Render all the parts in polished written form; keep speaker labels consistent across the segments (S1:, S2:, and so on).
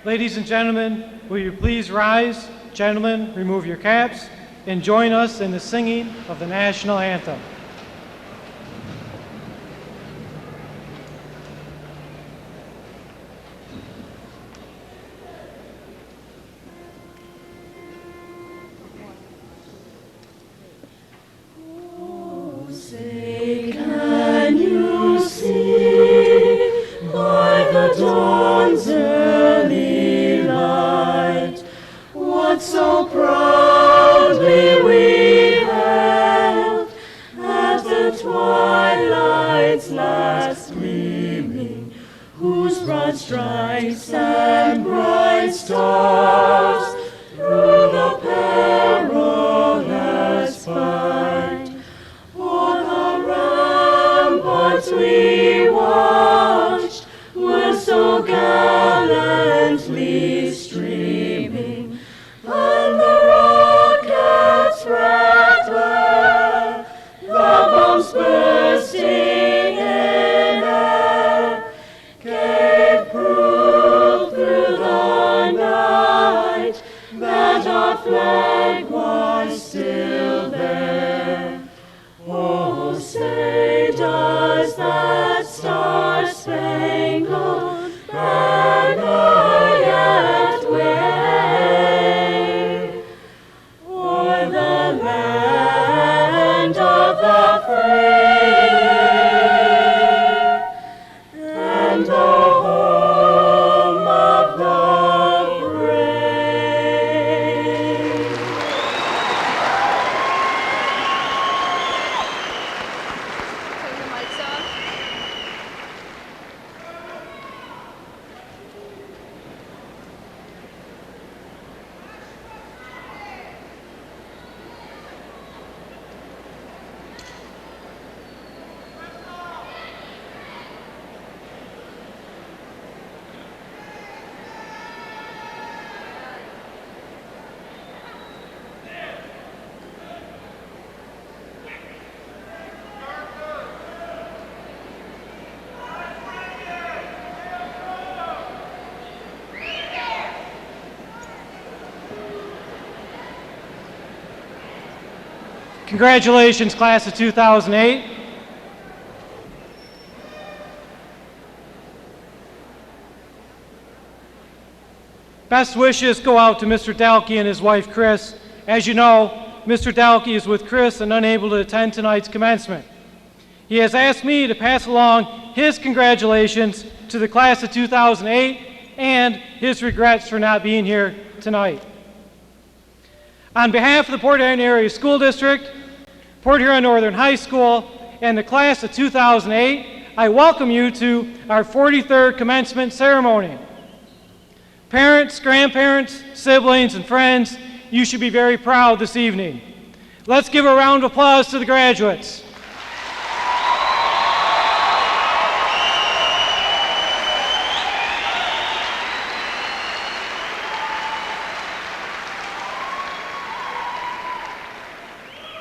S1: Ladies and gentlemen, will you please rise? Gentlemen, remove your caps and join us in the singing of the national anthem.
S2: Stripes and bright stars through the perilous fight. O'er the ramparts we watched were so gallantly streaming, and the rockets rattled, the bombs bursting in air, gave proof through the night that our flag was still there. Oh, say does that star-spangled banner yet wave o'er the land of the free and the home of the brave?
S3: Turn the mics off.
S1: Congratulations, class of 2008. Best wishes go out to Mr. Dalkey and his wife, Chris. As you know, Mr. Dalkey is with Chris and unable to attend tonight's commencement. He has asked me to pass along his congratulations to the class of 2008 and his regrets for not being here tonight. On behalf of the Port Huron Area School District, Port Huron Northern High School, and the class of 2008, I welcome you to our 43rd commencement ceremony. Parents, grandparents, siblings, and friends, you should be very proud this evening. Let's give a round of applause to the graduates.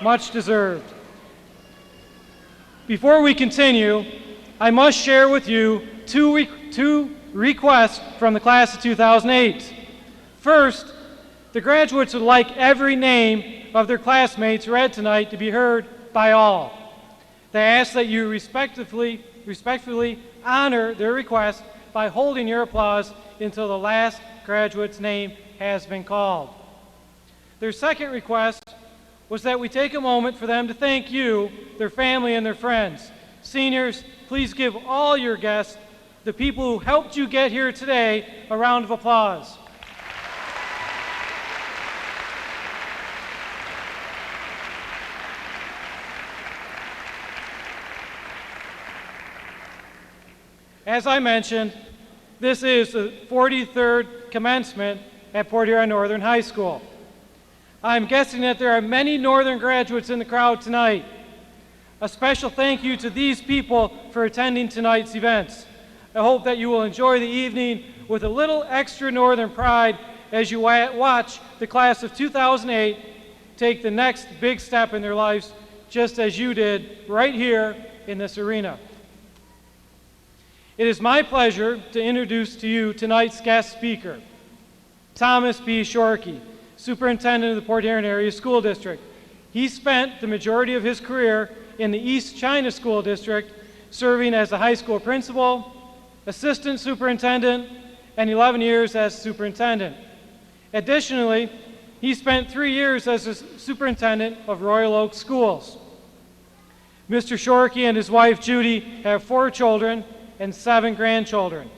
S1: Much deserved. Before we continue, I must share with you two requests from the class of 2008. First, the graduates would like every name of their classmates read tonight to be heard by all. They ask that you respectfully honor their request by holding your applause until the last graduate's name has been called. Their second request was that we take a moment for them to thank you, their family, and their friends. Seniors, please give all your guests, the people who helped you get here today, a round of applause. As I mentioned, this is the 43rd commencement at Port Huron Northern High School. I'm guessing that there are many Northern graduates in the crowd tonight. A special thank you to these people for attending tonight's events. I hope that you will enjoy the evening with a little extra Northern pride as you watch the class of 2008 take the next big step in their lives, just as you did right here in this arena. It is my pleasure to introduce to you tonight's guest speaker, Thomas B. Shorkey, Superintendent of the Port Huron Area School District. He spent the majority of his career in the East China School District, serving as the high school principal, assistant superintendent, and 11 years as superintendent. Additionally, he spent 3 years as a superintendent of Royal Oak Schools. Mr. Shorkey and his wife Judy have 4 children and 7 grandchildren.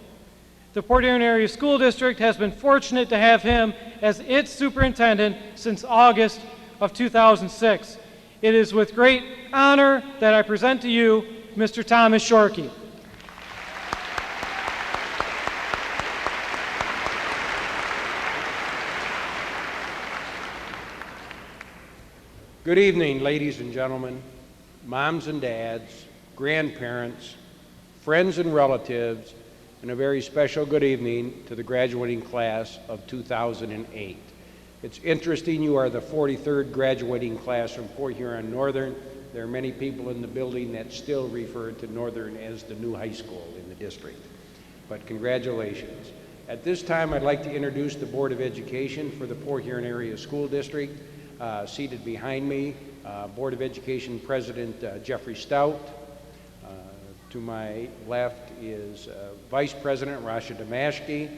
S1: The Port Huron Area School District has been fortunate to have him as its superintendent since August of 2006. It is with great honor that I present to you Mr. Thomas Shorkey.
S4: Good evening, ladies and gentlemen, moms and dads, grandparents, friends and relatives, and a very special good evening to the graduating class of 2008. It's interesting, you are the 43rd graduating class from Port Huron Northern. There are many people in the building that still refer to Northern as the new high school in the district. But congratulations. At this time, I'd like to introduce the Board of Education for the Port Huron Area School District. Seated behind me, Board of Education President Jeffrey Stout. To my left is Vice President Rasha Damashki.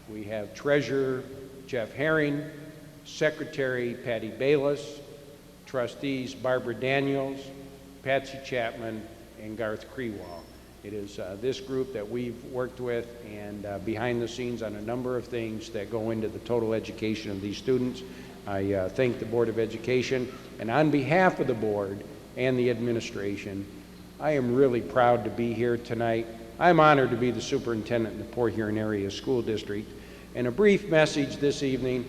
S4: We have Treasurer Jeff Herring, Secretary Patty Bayless, Trustees Barbara Daniels, Patsy Chapman, and Garth Crewall. It is this group that we've worked with and behind the scenes on a number of things that go into the total education of these students. I thank the Board of Education, and on behalf of the board and the administration, I am really proud to be here tonight. I'm honored to be the superintendent in the Port Huron Area School District, and a brief message this evening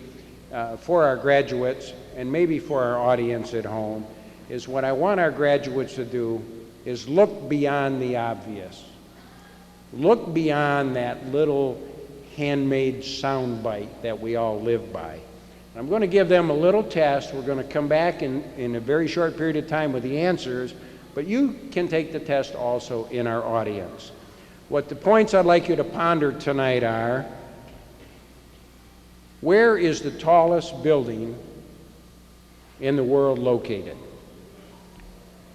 S4: for our graduates and maybe for our audience at home is what I want our graduates to do is look beyond the obvious. Look beyond that little handmade soundbite that we all live by. I'm going to give them a little test. We're going to come back in a very short period of time with the answers, but you can take the test also in our audience. What the points I'd like you to ponder tonight are, where is the tallest building in the world located?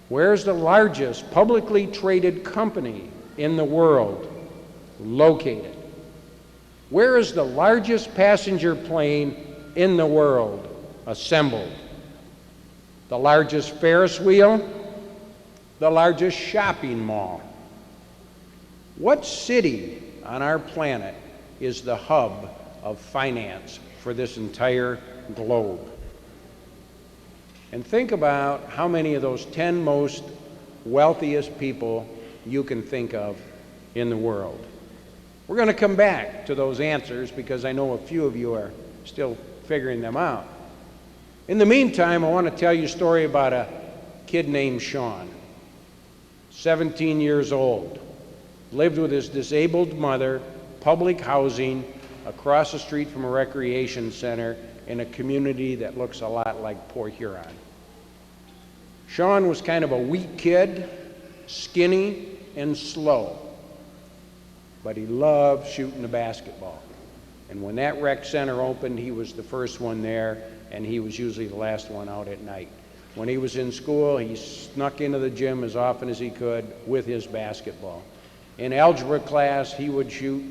S4: Where is the largest publicly traded company in the world located? Where is the largest passenger plane in the world assembled? The largest Ferris wheel? The largest shopping mall? What city on our planet is the hub of finance for this entire globe? And think about how many of those 10 most wealthiest people you can think of in the world. We're going to come back to those answers because I know a few of you are still figuring them out. In the meantime, I want to tell you a story about a kid named Sean, 17 years old, lived with his disabled mother, public housing, across the street from a recreation center in a community that looks a lot like Port Huron. Sean was kind of a weak kid, skinny and slow, but he loved shooting the basketball. And when that rec center opened, he was the first one there, and he was usually the last one out at night. When he was in school, he snuck into the gym as often as he could with his basketball. In algebra class, he would shoot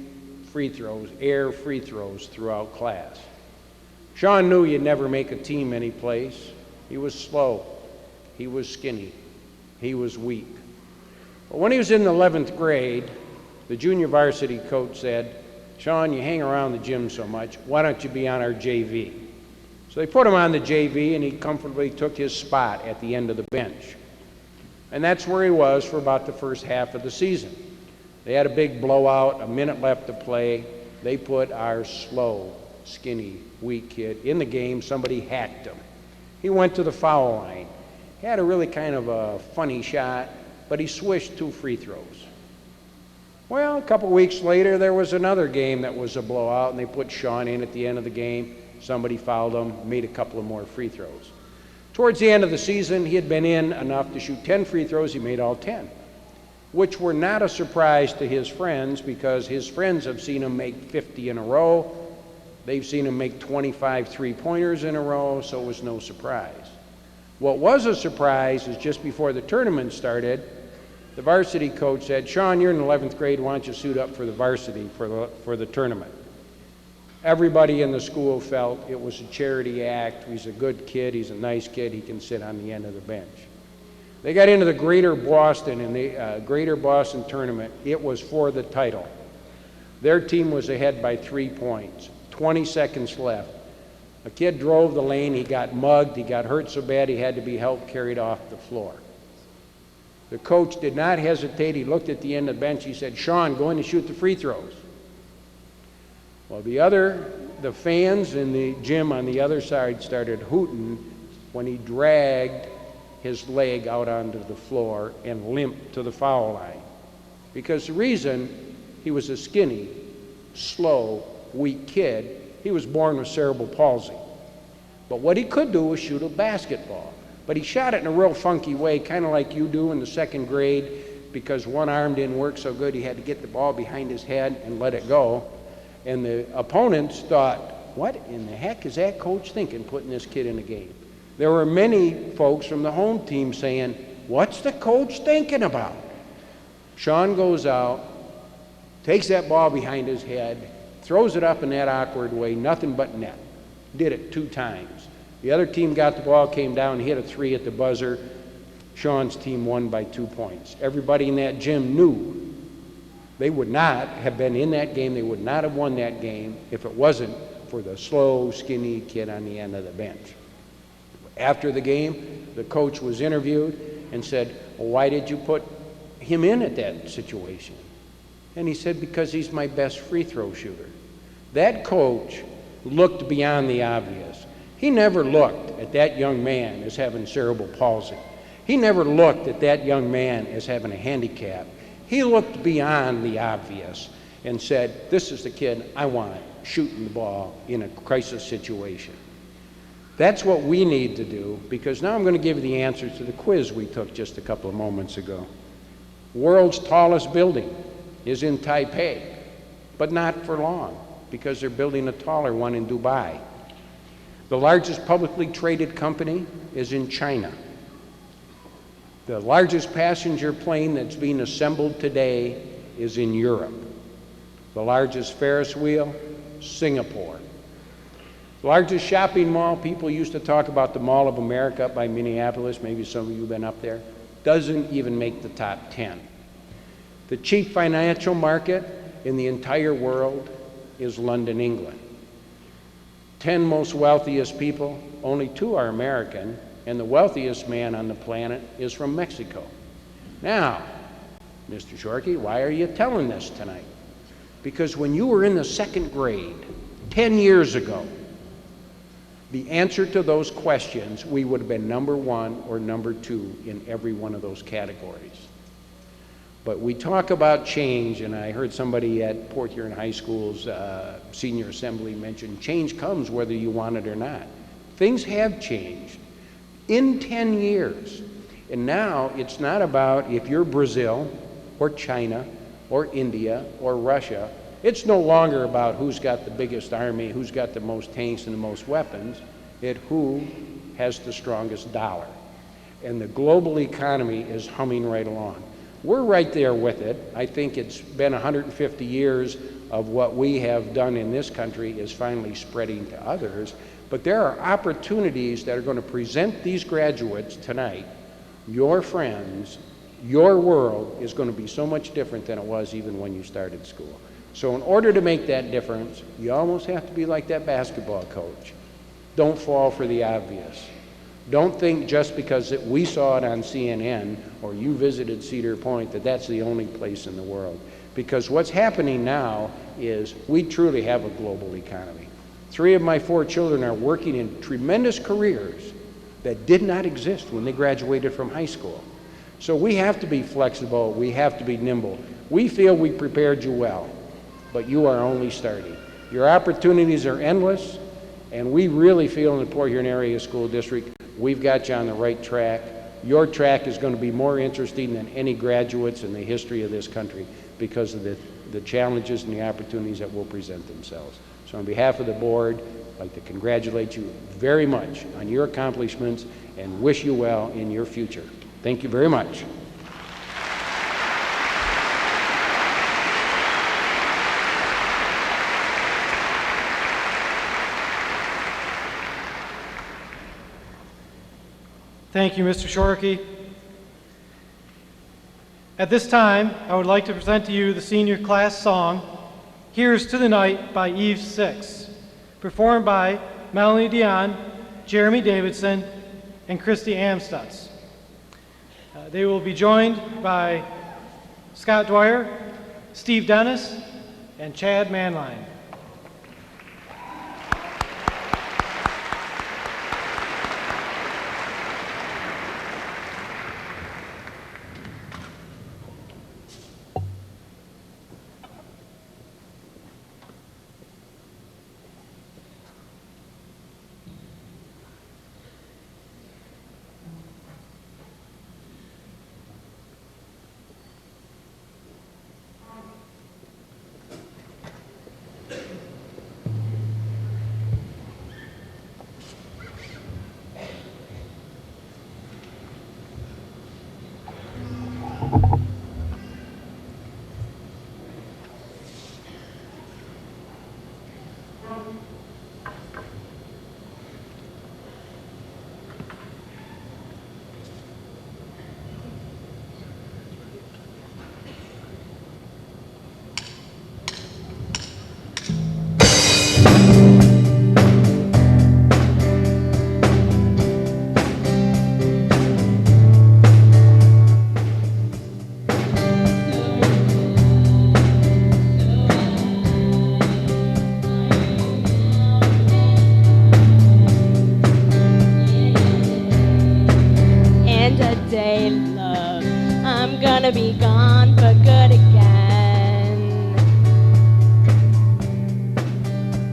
S4: free throws, air free throws throughout class. Sean knew he'd never make a team anyplace. He was slow. He was skinny. He was weak. But when he was in the 11th grade, the junior varsity coach said, "Sean, you hang around the gym so much, why don't you be on our JV?" So they put him on the JV, and he comfortably took his spot at the end of the bench. And that's where he was for about the first half of the season. They had a big blowout, a minute left to play. They put our slow, skinny, weak kid in the game. Somebody hacked him. He went to the foul line. He had a really kind of a funny shot, but he swished 2 free throws. Well, a couple weeks later, there was another game that was a blowout, and they put Sean in at the end of the game. Somebody fouled him, made a couple of more free throws. Towards the end of the season, he had been in enough to shoot 10 free throws. He made all 10. which were not a surprise to his friends because his friends have seen him make 50 in a row. They've seen him make 25 three-pointers in a row, so it was no surprise. What was a surprise is just before the tournament started, the varsity coach said, "Sean, you're in 11th grade, why don't you suit up for the varsity for the tournament?" Everybody in the school felt it was a charity act. He's a good kid, he's a nice kid, he can sit on the end of the bench. They got into the Greater Boston, in the Greater Boston tournament. It was for the title. Their team was ahead by 3 points, 20 seconds left. A kid drove the lane, he got mugged, he got hurt so bad he had to be helped carried off the floor. The coach did not hesitate, he looked at the end of the bench, he said, "Sean, go in and shoot the free throws." Well, the fans in the gym on the other side started hooting when he dragged his leg out onto the floor and limped to the foul line. Because the reason, he was a skinny, slow, weak kid. He was born with cerebral palsy. But what he could do was shoot a basketball. But he shot it in a real funky way, kind of like you do in the 2nd grade, because one arm didn't work so good, he had to get the ball behind his head and let it go. And the opponents thought, what in the heck is that coach thinking, putting this kid in the game? There were many folks from the home team saying, what's the coach thinking about? Sean goes out, takes that ball behind his head, throws it up in that awkward way, nothing but net. Did it 2 times. The other team got the ball, came down, hit a 3 at the buzzer. Sean's team won by 2 points. Everybody in that gym knew they would not have been in that game, they would not have won that game if it wasn't for the slow, skinny kid on the end of the bench. After the game, the coach was interviewed and said, well, why did you put him in at that situation? And he said, because he's my best free throw shooter. That coach looked beyond the obvious. He never looked at that young man as having cerebral palsy. He never looked at that young man as having a handicap. He looked beyond the obvious and said, this is the kid I want shooting the ball in a crisis situation. That's what we need to do, because now I'm going to give you the answers to the quiz we took just a couple of moments ago. World's tallest building is in Taipei, but not for long, because they're building a taller one in Dubai. The largest publicly traded company is in China. The largest passenger plane that's being assembled today is in Europe. The largest Ferris wheel, Singapore. The largest shopping mall, people used to talk about the Mall of America up by Minneapolis, maybe some of you have been up there, doesn't even make the top 10. The chief financial market in the entire world is London, England. 10 most wealthiest people, only 2 are American, and the wealthiest man on the planet is from Mexico. Now, Mr. Shorkey, why are you telling this tonight? Because when you were in the 2nd grade, 10 years ago, the answer to those questions, we would have been number 1 or number 2 in every one of those categories. But we talk about change, and I heard somebody at Port Huron High School's senior assembly mention change comes whether you want it or not. Things have changed in 10 years. And now it's not about if you're Brazil or China or India or Russia. It's no longer about who's got the biggest army, who's got the most tanks and the most weapons. It's who has the strongest dollar. And the global economy is humming right along. We're right there with it. I think it's been 150 years of what we have done in this country is finally spreading to others. But there are opportunities that are going to present these graduates tonight. Your friends, your world is going to be so much different than it was even when you started school. So in order to make that difference, you almost have to be like that basketball coach. Don't fall for the obvious. Don't think just because we saw it on CNN or you visited Cedar Point that that's the only place in the world. Because what's happening now is we truly have a global economy. 3 of my 4 children are working in tremendous careers that did not exist when they graduated from high school. So we have to be flexible, we have to be nimble. We feel we prepared you well, but you are only starting. Your opportunities are endless, and we really feel in the Port Huron Area School District we've got you on the right track. your track is going to be more interesting than any graduates in the history of this country because of the challenges and the opportunities that will present themselves. So on behalf of the board, I'd like to congratulate you very much on your accomplishments and wish you well in your future. Thank you very much.
S1: Thank you, Mr. Shorkey. At this time, I would like to present to you the senior class song, Here's to the Night by Eve Six, performed by Melanie Dion, Jeremy Davidson, and Christy Amstutz. They will be joined by Scott Dwyer, Steve Dennis, and Chad Manline.
S2: Be gone for good again.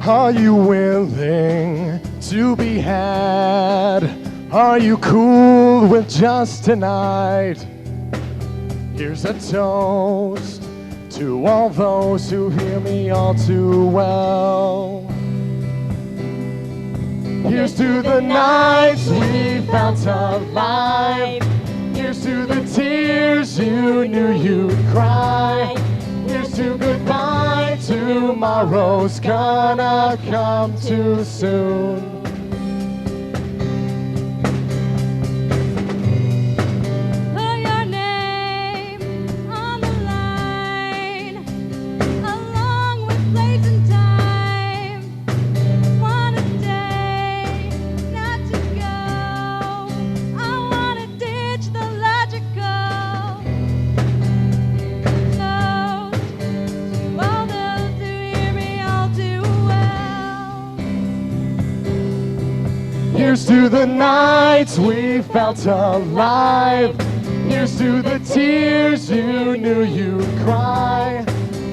S5: Are you willing to be had? Are you cool with just tonight? Here's a toast to all those who hear me all too well. Here's to the nights we felt alive. Here's to the tears you knew you'd cry. Here's to goodbye, tomorrow's gonna come too soon.
S2: Put your name on the line, along with place and time. Wanna stay, not to go. I wanna ditch the logical. So, to all those who hear me all too well.
S5: Here's to the nights we felt alive. Here's to the tears you knew you'd cry.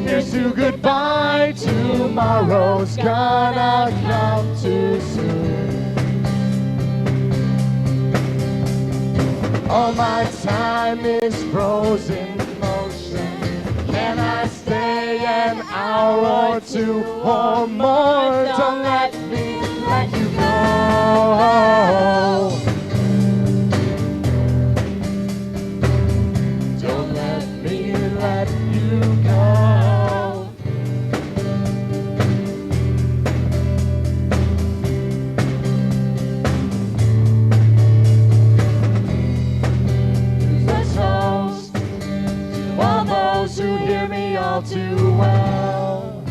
S5: Here's to goodbye, tomorrow's gonna come too soon. All my time is frozen in motion. Can I stay an hour or two or more? Don't let me let you go. Don't let me let you go. Here's a toast to all those who hear me all too well.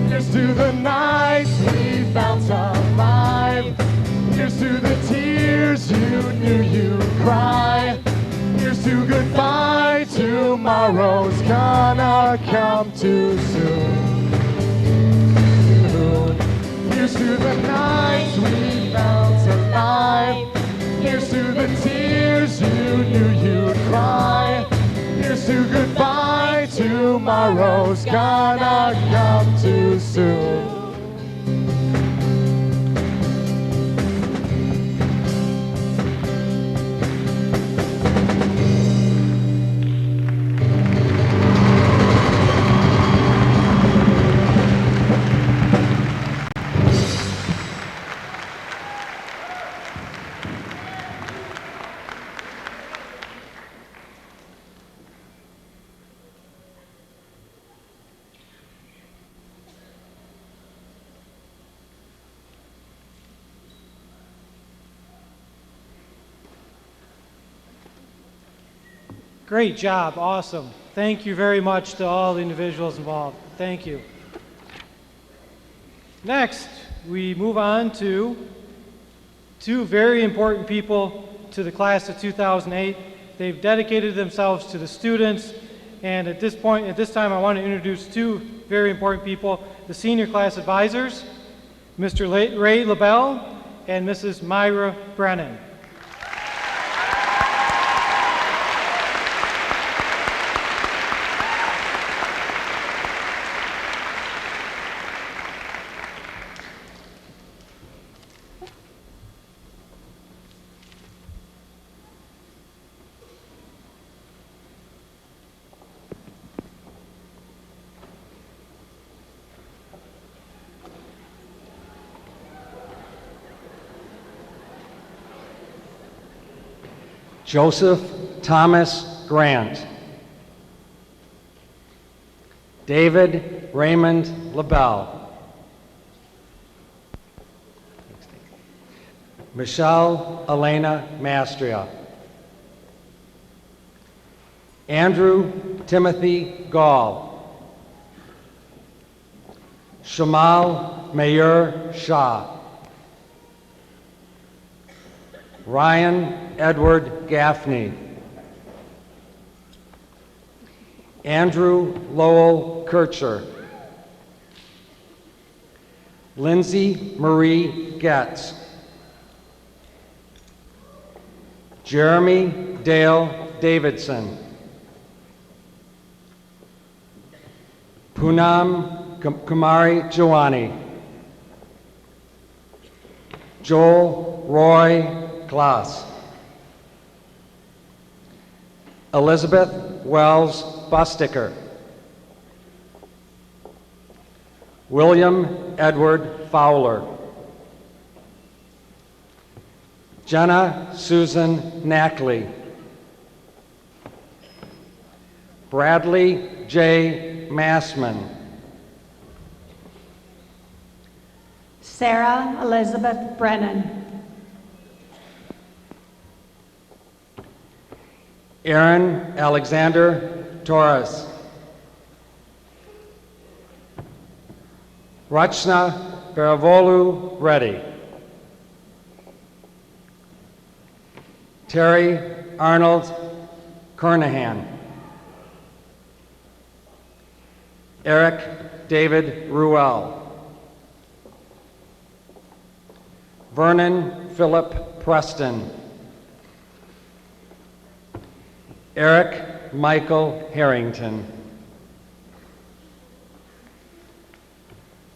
S5: Here's to the nights we felt alive. Here's to the tears you knew you'd cry. Here's to goodbye, tomorrow's gonna come too soon. Here's to the nights we felt alive. Here's to the tears you knew you'd cry. Here's to goodbye, tomorrow's gonna come too soon.
S1: Great job, awesome. Thank you very much to all the individuals involved. Thank you. Next, we move on to two very important people to the class of 2008. They've dedicated themselves to the students, and at this time, I want to introduce two very important people, the senior class advisors, Mr. Ray LaBelle and Mrs. Myra Brennan.
S6: Joseph Thomas Grant. David Raymond LaBelle. Michelle Elena Mastria. Andrew Timothy Gall. Shamal Mayer Shah. Ryan Edward Gaffney. Andrew Lowell Kircher. Lindsay Marie Getz. Jeremy Dale Davidson. Poonam Kumari Jawani. Joel Roy Glass. Elizabeth Wells Busticker. William Edward Fowler. Jenna Susan Knackley. Bradley J. Massman.
S7: Sarah Elizabeth Brennan.
S6: Aaron Alexander Torres. Rachna Baravolu Reddy. Terry Arnold Kernahan. Eric David Ruel. Vernon Philip Preston. Eric Michael Harrington.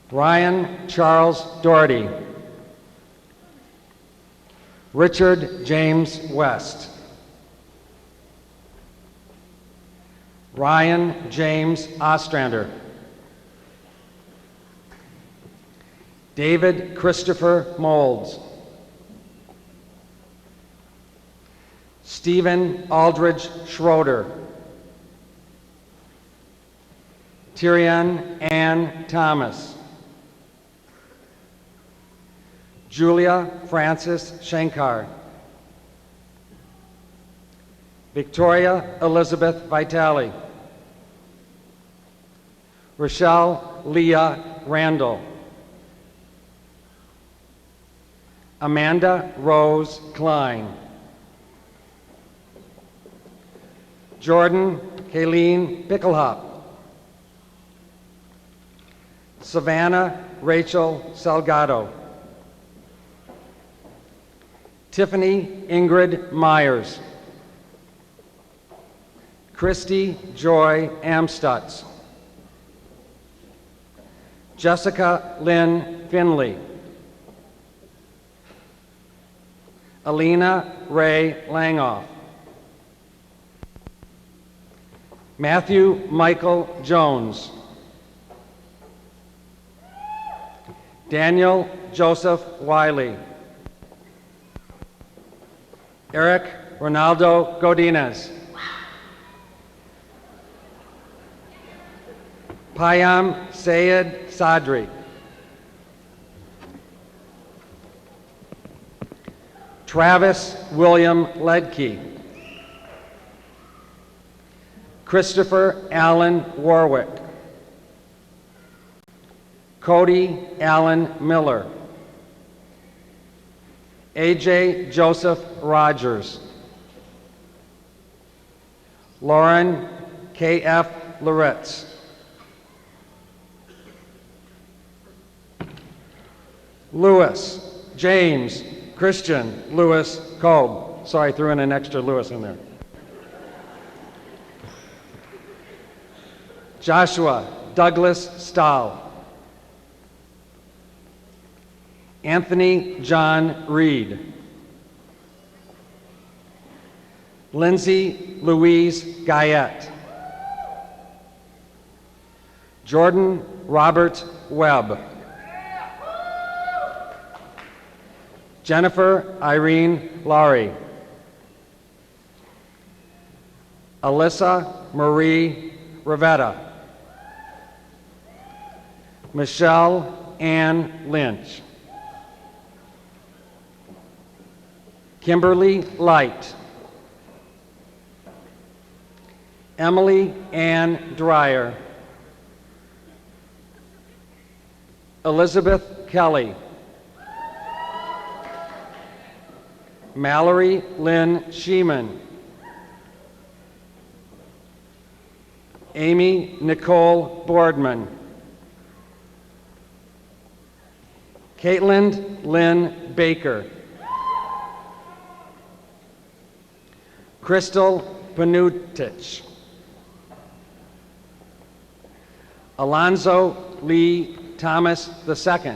S6: Ryan Charles Doherty. Richard James West. Ryan James Ostrander. David Christopher Molds. Stephen Aldridge Schroeder. Tyrion Ann Thomas. Julia Frances Shankar. Victoria Elizabeth Vitale. Rochelle Leah Randall. Amanda Rose Klein. Jordan Kayleen Picklehop. Savannah Rachel Salgado. Tiffany Ingrid Myers. Christy Joy Amstutz. Jessica Lynn Finley. Alina Ray Langoff. Matthew Michael Jones. Daniel Joseph Wiley. Eric Ronaldo Godinez. Payam Sayed Sadri. Travis William Ledke. Christopher Allen Warwick, Cody Allen Miller, AJ Joseph Rogers, Lauren K.F. Loretz, Lewis James Christian Lewis Kolb. Sorry, I threw in an extra Lewis in there. Joshua Douglas Stahl, Anthony John Reed, Lindsay Louise Guyette, Jordan Robert Webb, Jennifer Irene Laurie, Alyssa Marie Rivetta, Michelle Ann Lynch, Kimberly Light, Emily Ann Dreyer, Elizabeth Kelly, Mallory Lynn Sheeman, Amy Nicole Boardman, Caitlin Lynn Baker, Crystal Panutich, Alonzo Lee Thomas II,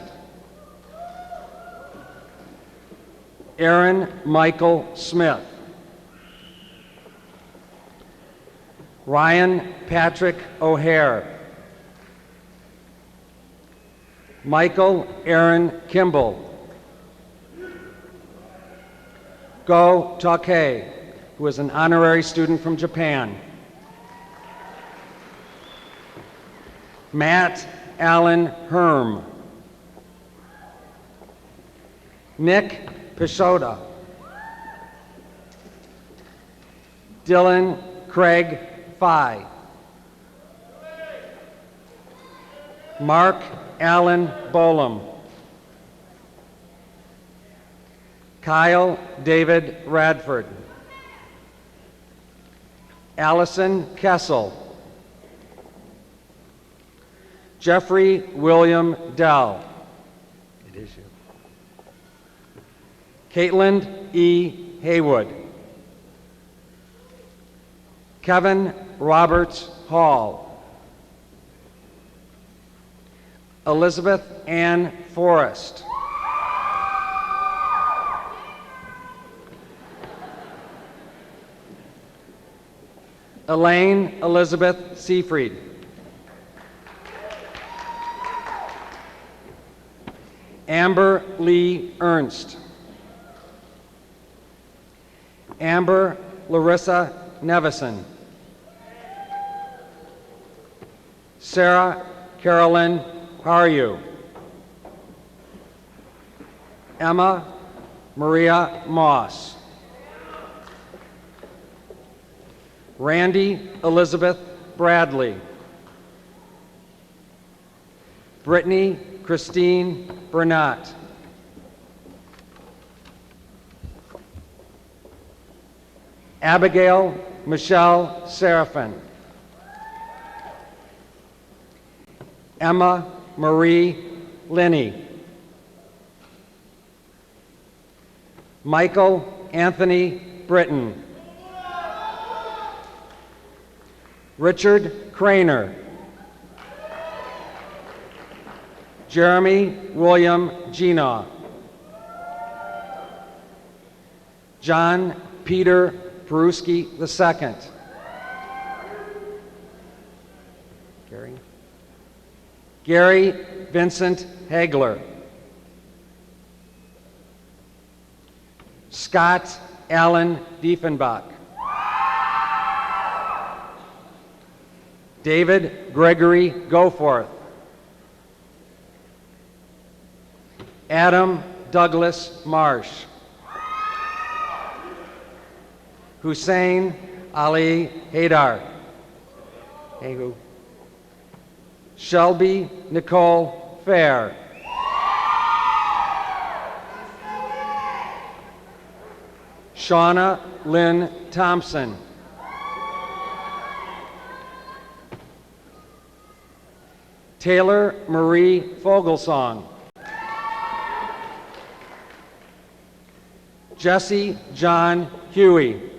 S6: Aaron Michael Smith, Ryan Patrick O'Hare, Michael Aaron Kimball, Go Takei, who is an honorary student from Japan, Matt Allen Herm, Nick Pishota, Dylan Craig Phi, Mark Allen Bolam, Kyle David Radford, Allison Kessel, Jeffrey William Dell, it is you, Caitlin E. Haywood, Kevin Roberts Hall, Elizabeth Ann Forrest, Elaine Elizabeth Seafried, Amber Lee Ernst, Amber Larissa Nevison, Sarah Carolyn Haryu, Emma Maria Moss, Randy Elizabeth Bradley, Brittany Christine Bernat, Abigail Michelle Seraphin, Emma Marie Linney, Michael Anthony Britton, Richard Craner, Jeremy William Gina, John Peter Peruski II, Gary Vincent Hagler, Scott Allen Diefenbach, David Gregory Goforth, Adam Douglas Marsh, Hussein Ali Haidar, Hey, who? Shelby Nicole Fair. Shauna Lynn Thompson. Taylor Marie Fogelsong. Jesse John Huey.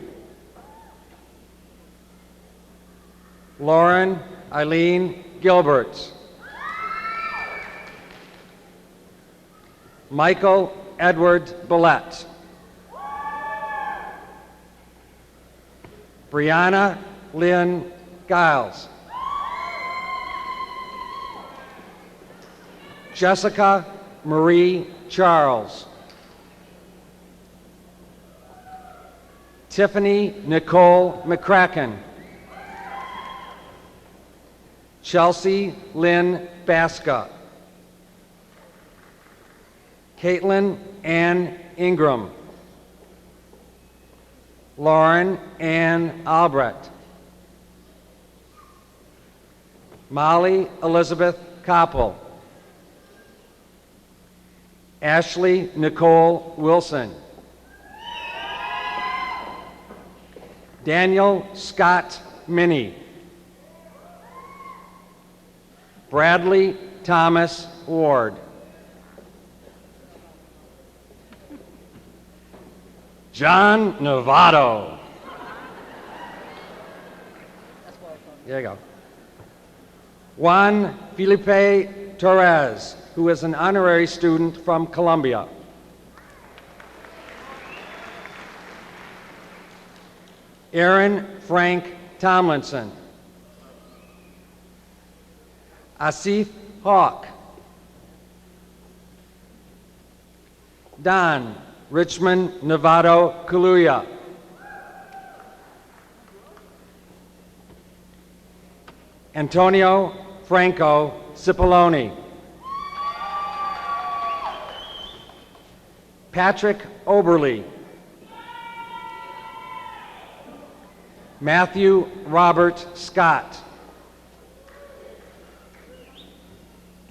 S6: Lauren Eileen Gilbert. Michael Edward Billette. Brianna Lynn Giles. Jessica Marie Charles. Tiffany Nicole McCracken. Chelsea Lynn Basca. Caitlin Ann Ingram. Lauren Ann Albrecht. Molly Elizabeth Koppel. Ashley Nicole Wilson. Daniel Scott Minnie. Bradley Thomas Ward. John Novato. There you go. Juan Felipe Torres, who is an honorary student from Columbia. Aaron Frank Tomlinson. Asif Hawk. Don Richmond Novato Kaluya. Antonio Franco Cipollone. Patrick Oberly. Matthew Robert Scott.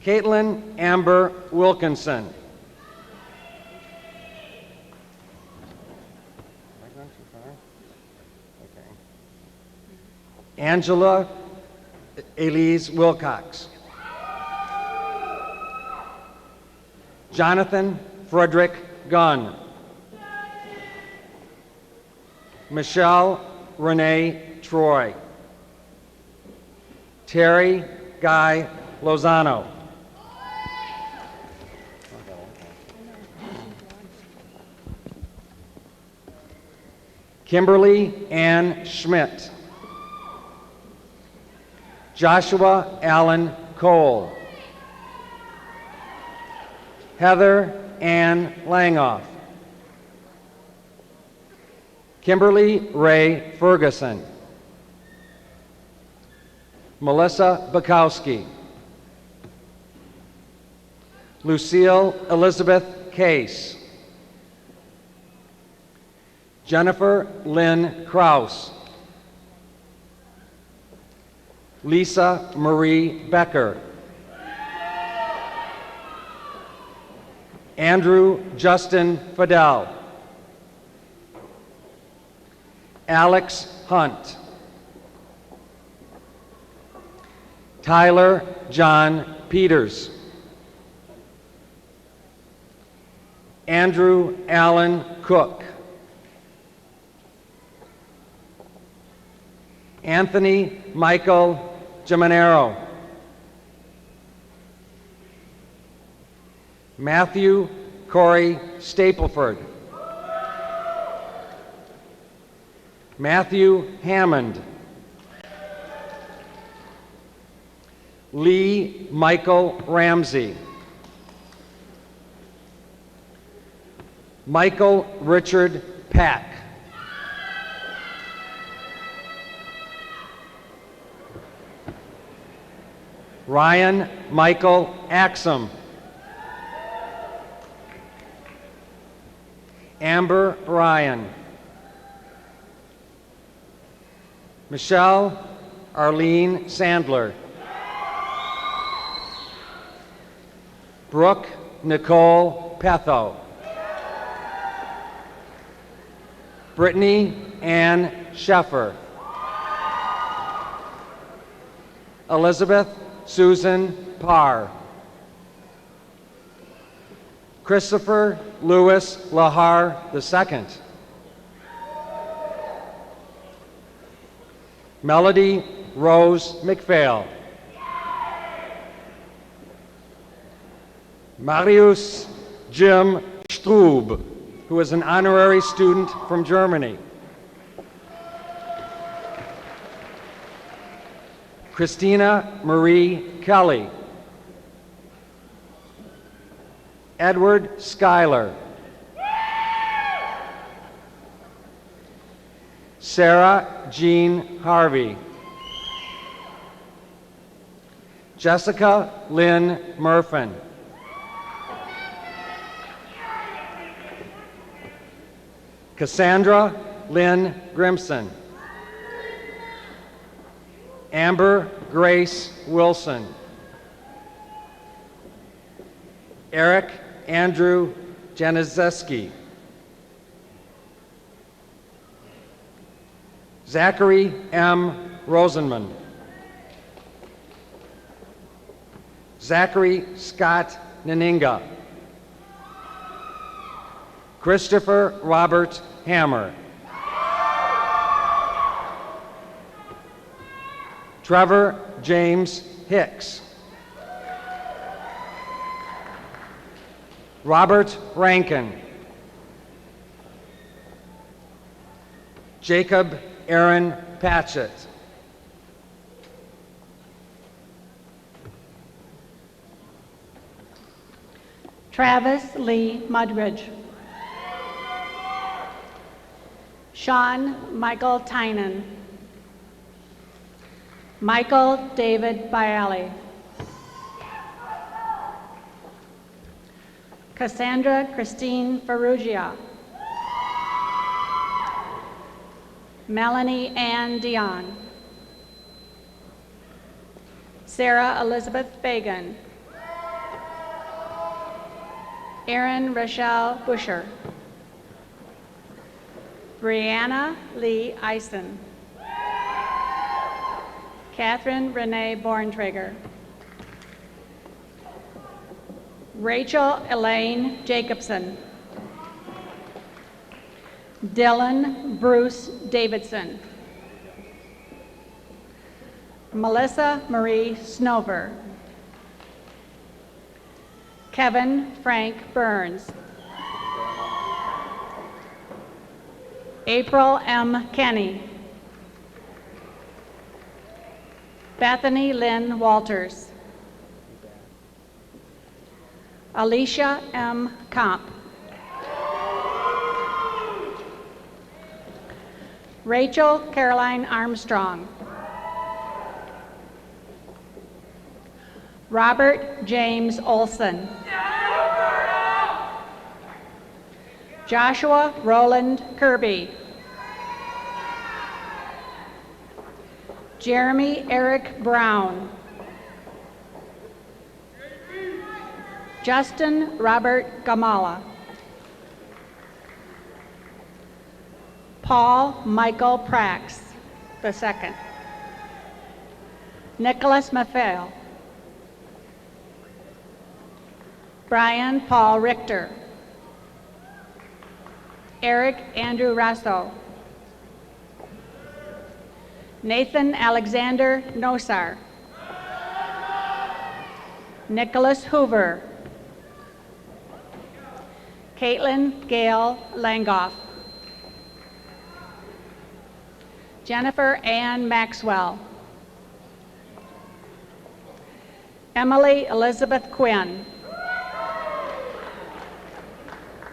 S6: Caitlin Amber Wilkinson. Angela Elise Wilcox. Jonathan Frederick Gunn. Michelle Renee Troy. Terry Guy Lozano. Kimberly Ann Schmidt. Joshua Allen Cole. Heather Ann Langoff. Kimberly Ray Ferguson. Melissa Bukowski. Lucille Elizabeth Case. Jennifer Lynn Kraus. Lisa Marie Becker. Andrew Justin Fidel. Alex Hunt. Tyler John Peters. Andrew Allen Cook. Anthony Michael Gimanero. Matthew Corey Stapleford. Matthew Hammond. Lee Michael Ramsey. Michael Richard Pack. Ryan Michael Axum. Amber Ryan. Michelle Arlene Sandler. Brooke Nicole Petho. Brittany Ann Sheffer. Elizabeth Susan Parr. Christopher Lewis Lahar II. Melody Rose McPhail. Marius Jim Strub, who is an honorary student from Germany. Christina Marie Kelly. Edward Schuyler. Sarah Jean Harvey. Jessica Lynn Murfin. Cassandra Lynn Grimson. Amber Grace Wilson. Eric Andrew Januszewski. Zachary M. Rosenman. Zachary Scott Naninga. Christopher Robert Hammer. Trevor James Hicks. Robert Rankin. Jacob Aaron Patchett.
S7: Travis Lee Mudridge. Sean Michael Tynan. Michael David Bialy. Cassandra Christine Ferrugia. Melanie Ann Dion. Sarah Elizabeth Fagan. Erin Rochelle Busher. Brianna Lee Eisen. Catherine Renee Borntrager. Rachel Elaine Jacobson. Dylan Bruce Davidson. Melissa Marie Snover. Kevin Frank Burns. April M. Kenny. Bethany Lynn Walters. Alicia M. Comp. Rachel Caroline Armstrong. Robert James Olson. Joshua Roland Kirby. Jeremy Eric Brown. Justin Robert Gamala. Paul Michael Prax II. Nicholas Maffeo. Brian Paul Richter. Eric Andrew Rasso. Nathan Alexander Nosar. Nicholas Hoover. Caitlin Gail Langoff. Jennifer Ann Maxwell. Emily Elizabeth Quinn.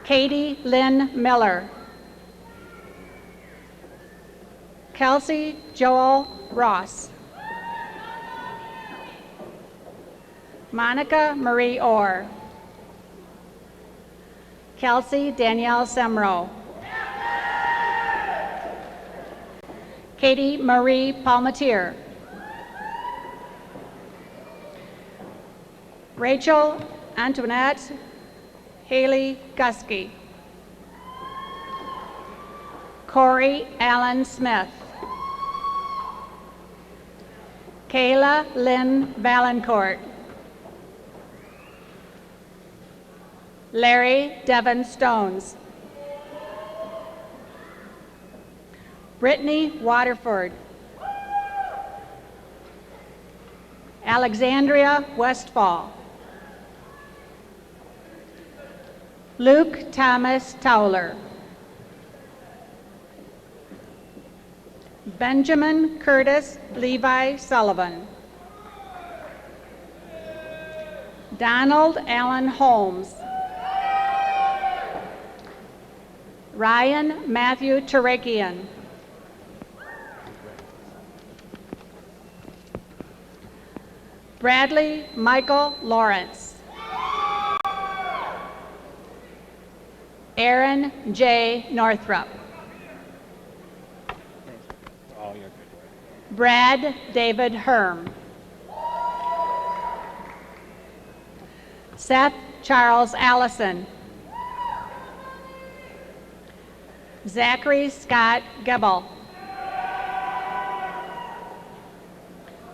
S7: Katie Lynn Miller. Kelsey Joel Ross. Monica Marie Orr. Kelsey Danielle Semro. Katie Marie Palmatier. Rachel Antoinette Haley Gusky. Corey Allen Smith. Kayla Lynn Valancourt. Larry Devon Stones. Brittany Waterford. Alexandria Westfall. Luke Thomas Towler. Benjamin Curtis Levi Sullivan. Donald Allen Holmes. Ryan Matthew Tarakian. Bradley Michael Lawrence. Aaron J. Northrup. Brad David Herm. Seth Charles Allison. Zachary Scott Gebel.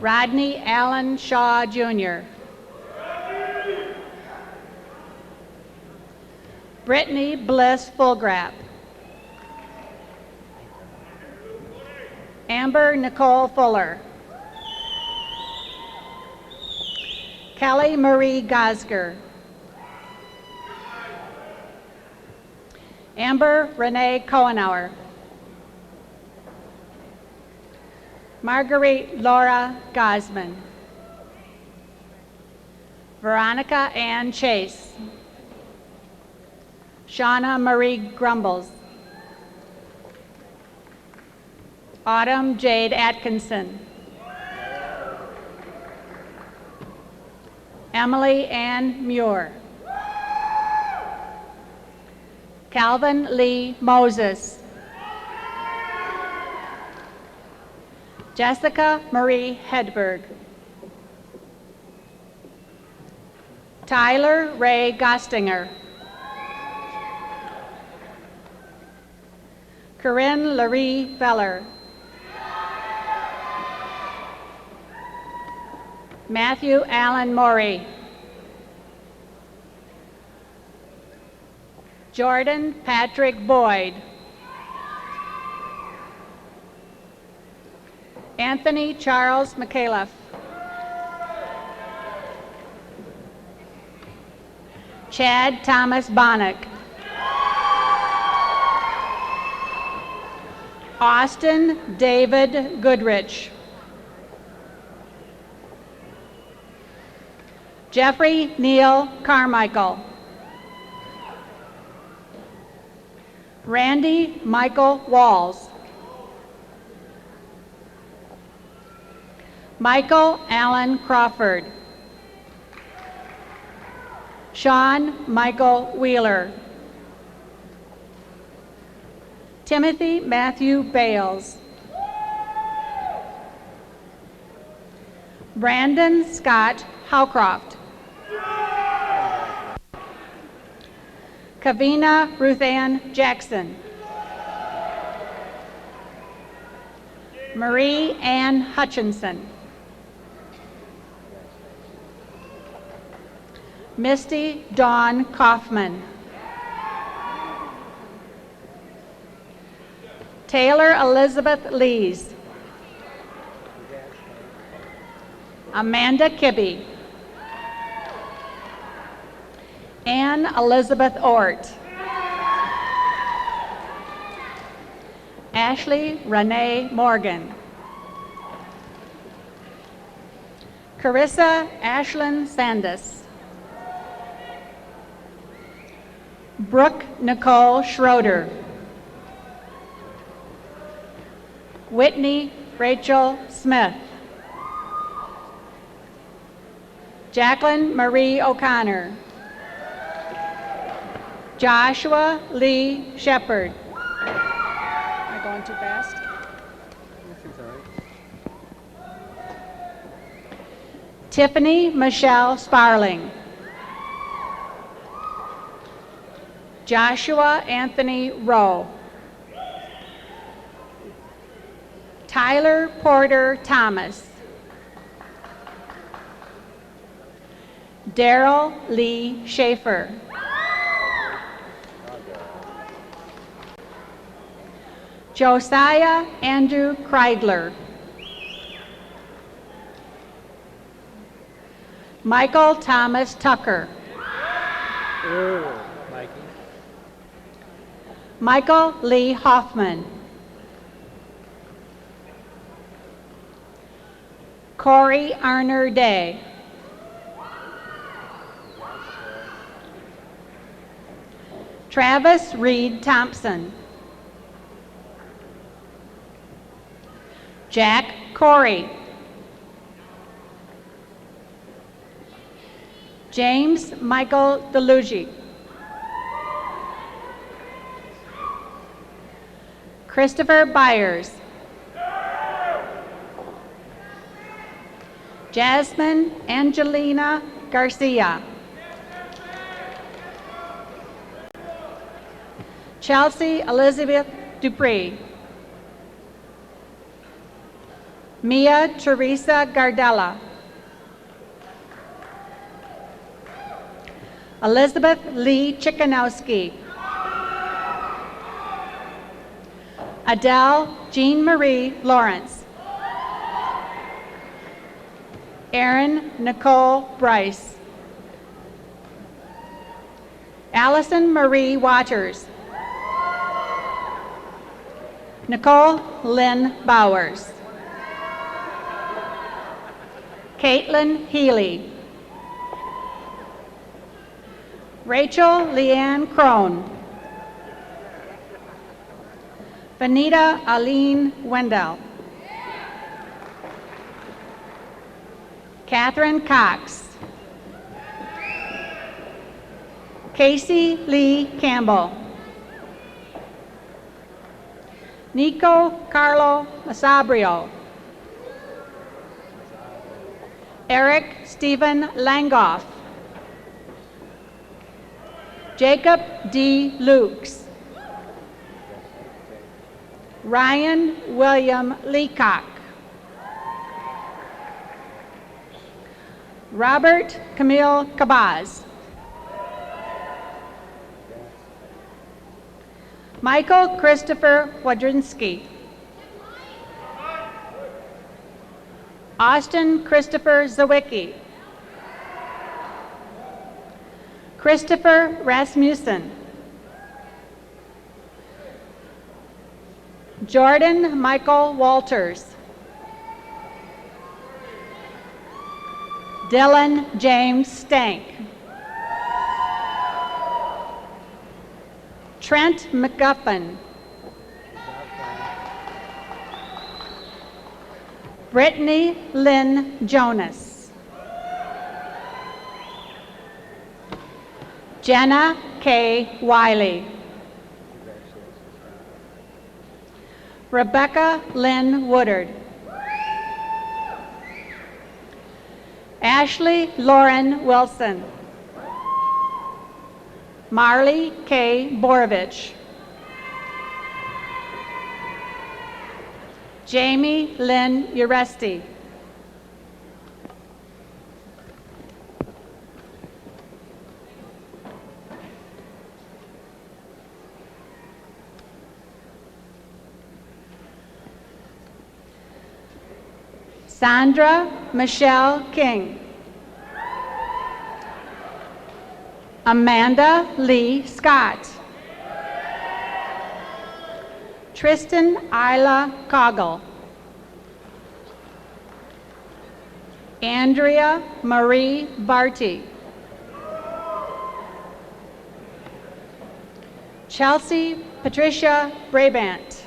S7: Rodney Allen Shaw Jr. Brittany Bliss Fulgrap. Amber Nicole Fuller. Kelly Marie Gosger. Amber Renee Cohenauer. Marguerite Laura Gosman. Veronica Ann Chase. Shauna Marie Grumbles. Autumn Jade Atkinson. Emily Ann Muir. Calvin Lee Moses. Jessica Marie Hedberg. Tyler Ray Gostinger. Corinne Larie Feller. Matthew Allen Morey. Jordan Patrick Boyd. Anthony Charles McAuliffe. Chad Thomas Bonnick. Austin David Goodrich. Jeffrey Neil Carmichael. Randy Michael Walls. Michael Allen Crawford. Sean Michael Wheeler. Timothy Matthew Bales. Brandon Scott Howcroft. Kavina Ruthann Jackson. Marie Ann Hutchinson. Misty Dawn Kaufman. Taylor Elizabeth Lees. Amanda Kibbe. Ann Elizabeth Ort. Ashley Renee Morgan. Carissa Ashlyn Sandus. Brooke Nicole Schroeder. Whitney Rachel Smith. Jacqueline Marie O'Connor. Joshua Lee Shepard. Am I going too fast? Tiffany Michelle Sparling. Joshua Anthony Rowe. Tyler Porter Thomas. Daryl Lee Schaefer. Josiah Andrew Kreidler. Michael Thomas Tucker. Michael Lee Hoffman. Corey Arner Day. Travis Reed Thompson. Jack Corey. James Michael DeLuigi. Christopher Byers. Jasmine Angelina Garcia. Chelsea Elizabeth Dupree. Mia Teresa Gardella. Elizabeth Lee Chickanowski. Adele Jean Marie Lawrence. Erin Nicole Bryce. Allison Marie Waters. Nicole Lynn Bowers. Caitlin Healy. Rachel Leanne Crone. Vanita Aline Wendell. Catherine Cox. Casey Lee Campbell. Nico Carlo Masabrio. Eric Stephen Langoff. Jacob D. Lukes. Ryan William Leacock. Robert Camille Cabaz. Michael Christopher Wadrinski. Austin Christopher Zawicki. Christopher Rasmussen. Jordan Michael Walters. Dylan James Stank. Trent McGuffin. Brittany Lynn Jonas. Jenna K. Wiley. Rebecca Lynn Woodard. Ashley Lauren Wilson. Marley K. Borovich. Jamie Lynn Uresti. Sandra Michelle King. Amanda Lee Scott. Tristan Isla Coggle. Andrea Marie Barty. Chelsea Patricia Brabant.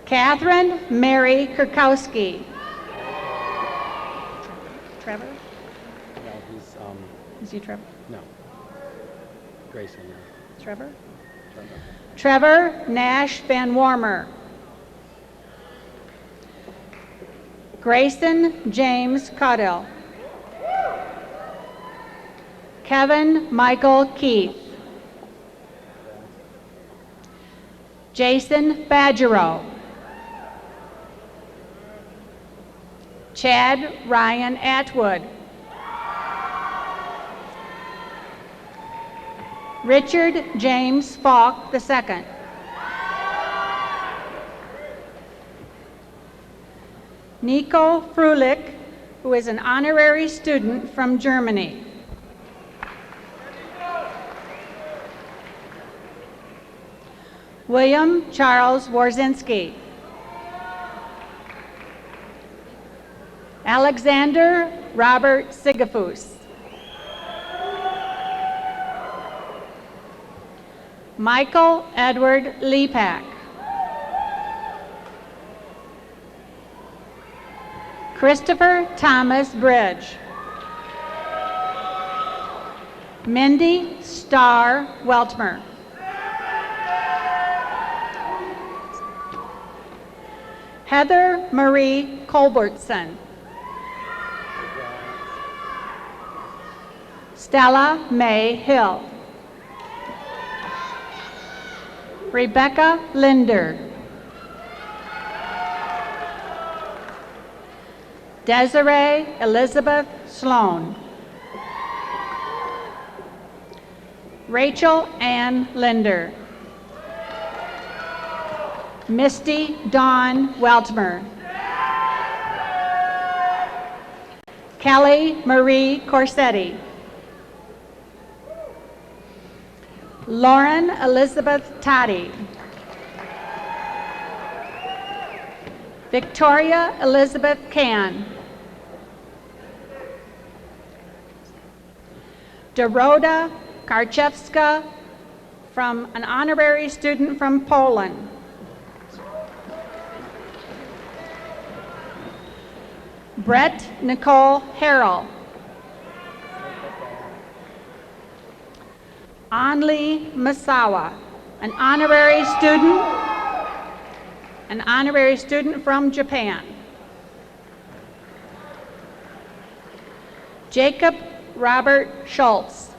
S7: Catherine Mary Kurkowski. Trevor?
S4: No, he's,
S7: Is he Trevor?
S4: no. Grayson, no.
S7: Trevor?
S4: Trevor.
S7: Trevor Nash Van Warmer. Grayson James Caudill. Kevin Michael Keith. Jason Badgerow. Chad Ryan Atwood. Richard James Falk II. Nico Frulich, who is an honorary student from Germany. William Charles Warzinski. Alexander Robert Sigafus. Michael Edward Lepak. Christopher Thomas Bridge. Mindy Starr Weltmer. Heather Marie Colbertson. Stella May Hill. Rebecca Linder. Desiree Elizabeth Sloan. Rachel Ann Linder. Misty Dawn Weltmer. Kelly Marie Corsetti. Lauren Elizabeth Toddy. Victoria Elizabeth Can. Dorota Karczewska, from an honorary student from Poland. Brett Nicole Harrell. Anli Masawa, an honorary student from Japan. Jacob Robert Schultz.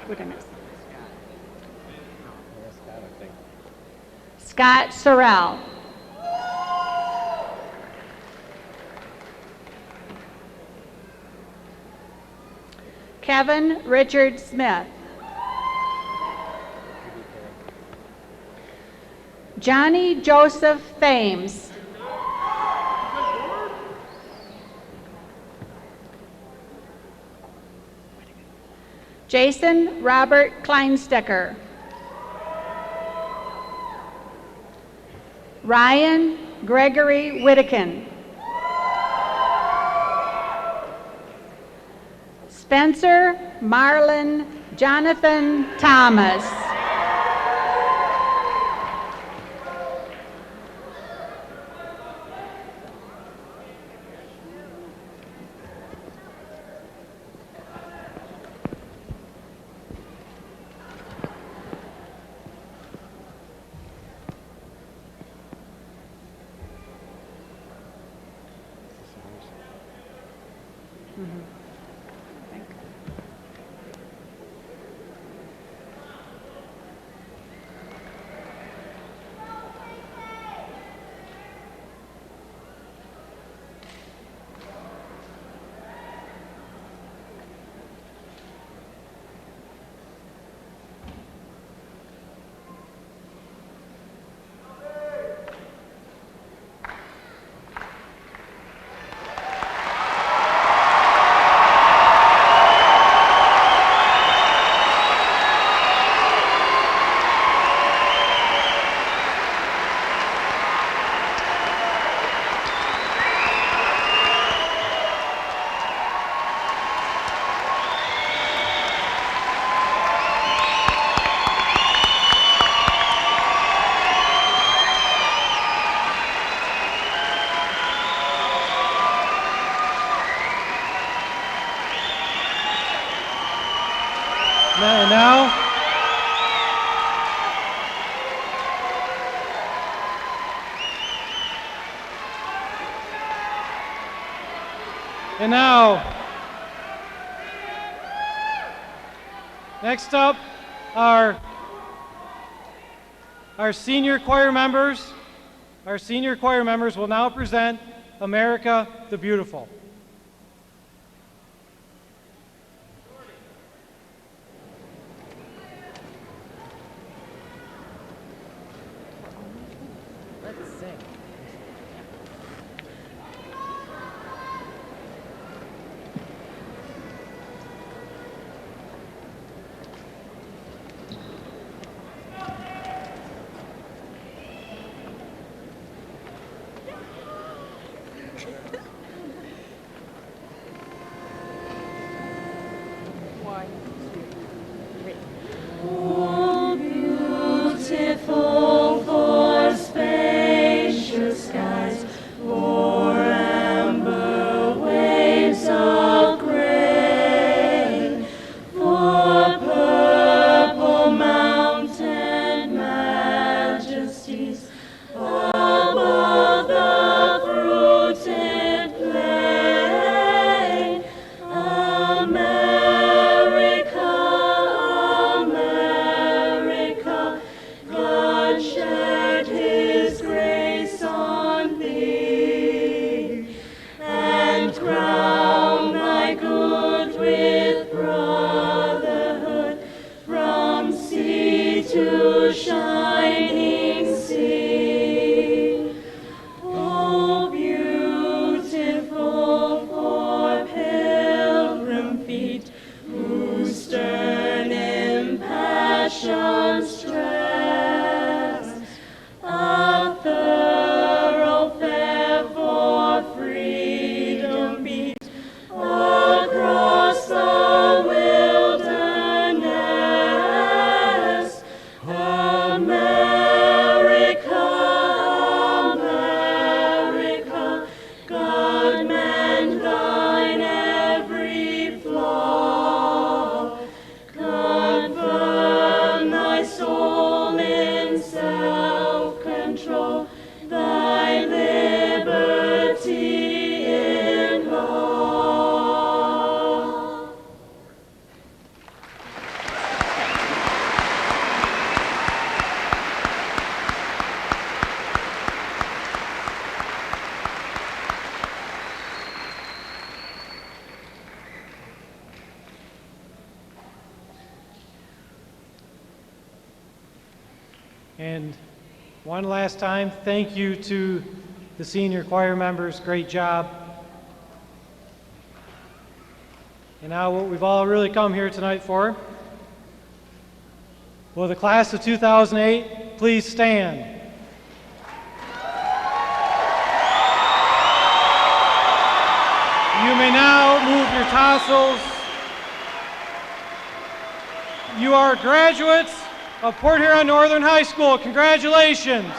S7: What did I miss? Scott Sorrell. Kevin Richard Smith. Johnny Joseph Fames. Jason Robert Kleinstecker. Ryan Gregory Whittakin. Spencer Marlon Jonathan Thomas.
S1: And now, next up are our senior choir members. Our senior choir members will now present America the Beautiful.
S2: Oh, beautiful for spacious skies, for amber waves of grain, for purple mountain majesties above the fruited plain. America, America, God shed His grace on thee, and crown thy good with brotherhood from sea to shining sea. Oh, beautiful for pilgrim feet, whose stern impassioned stress a thoroughfare for freedom beat across the wilderness. America, America, God mend thine every flaw. Confirm thy soul in self-control, thy liberty in law.
S1: And one last time, thank you to the senior choir members. Great job. And now what we've all really come here tonight for. Will the class of 2008 please stand? You may now move your tassels. You are graduates of Port Huron Northern High School. Congratulations.